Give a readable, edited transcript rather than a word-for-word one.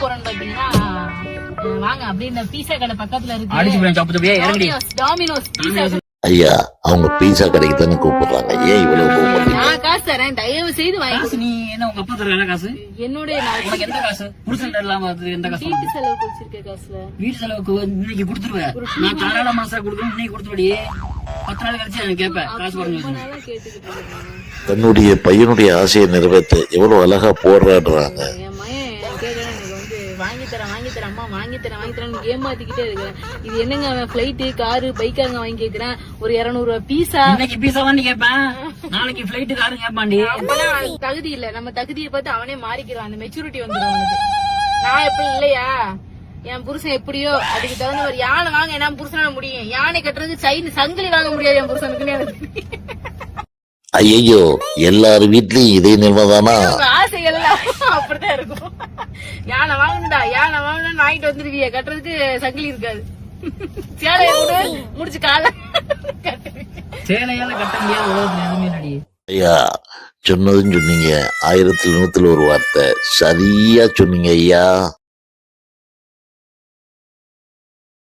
போறோம்னு பாத்தீங்கன்னா வாங்க அப்படியே இந்த பீஸா கடை பக்கத்துல இருக்கு டாமினோஸ் பீஸா. ஐயா அவங்க பீஸா கடைக்கு தானே கூப்பிடுறாங்க, ஏன் இவ்வளவு கூப்பிடுறீங்க? நான் காசு தரேன், தயவு செய்து வாங்கி. நீ என்ன உங்க அப்பா தர காசு? என்னுடைய உனக்கு எந்த காசு? புருஷன் இல்லாம எந்த காசு? வீட்டு செலவுக்கு வச்சிருக்க காசுல வீட்டு செலவுக்கு இன்னைக்கு கொடுத்துருவேன். நான் தாராள மாசா கொடுக்கணும், இன்னைக்கு கொடுத்துருவடி. 10 நாள் கழிச்சு எனக்கு கேட்பேன் காசு போடணும். தன்னுடைய பையனுடைய ஆசையை நிறைவேற்ற எவ்வளவு அழகா போராடுறாங்க. என் மகன் கேட்கறேன், எனக்கு வந்து வாங்கி தரேன் அம்மா, வாங்கி தரேன் ஏமாத்திக்கிட்டே இருக்கிறேன். இது என்னங்க அவன் பிளைட்டு காரு பைக்காங்க வாங்கி கேக்குறேன். ஒரு 200 ரூபாய் பீஸா. இன்னைக்கு பீஸா வாங்கி கேட்பேன், நாளைக்கு பிளைட்டு காரு கேட்பாண்டி. தகுதி இல்ல, நம்ம தகுதியை பார்த்து அவனே மாறிக்கிறான். அந்த மெச்சூரிட்டி வந்துடும் அவனுக்கு. நான் எப்படி இல்லையா, என் புருஷன் எப்படியோ அதுக்கு தகுந்த ஒரு யானை வாங்க என்ன புருஷனால முடியும். யானை கட்டுறதுக்கு செயின் சங்கிலி வாங்க முடியாது என் புருஷனுக்குன்னு. ஐயோ எல்லாரு வீட்லயும் இதே நிலைமைதானா? ஆசைகள் அப்படித்தான் இருக்கும். யானை வாங்கணும்டா, யானை வாங்கணும்னு வாங்கிட்டு வந்துருவிய, கட்டுறதுக்கு சங்கிலி இருக்காது. சேலைய முடிச்சு கால சேலையால கட்ட முடியாத உலகத்துல எதுவுமே இல்லடி. ஐயா சொன்னதுன்னு சொன்னீங்க, 1000ல் 100ல் ஒரு வார்த்தை சரியா சொன்னீங்க ஐயா.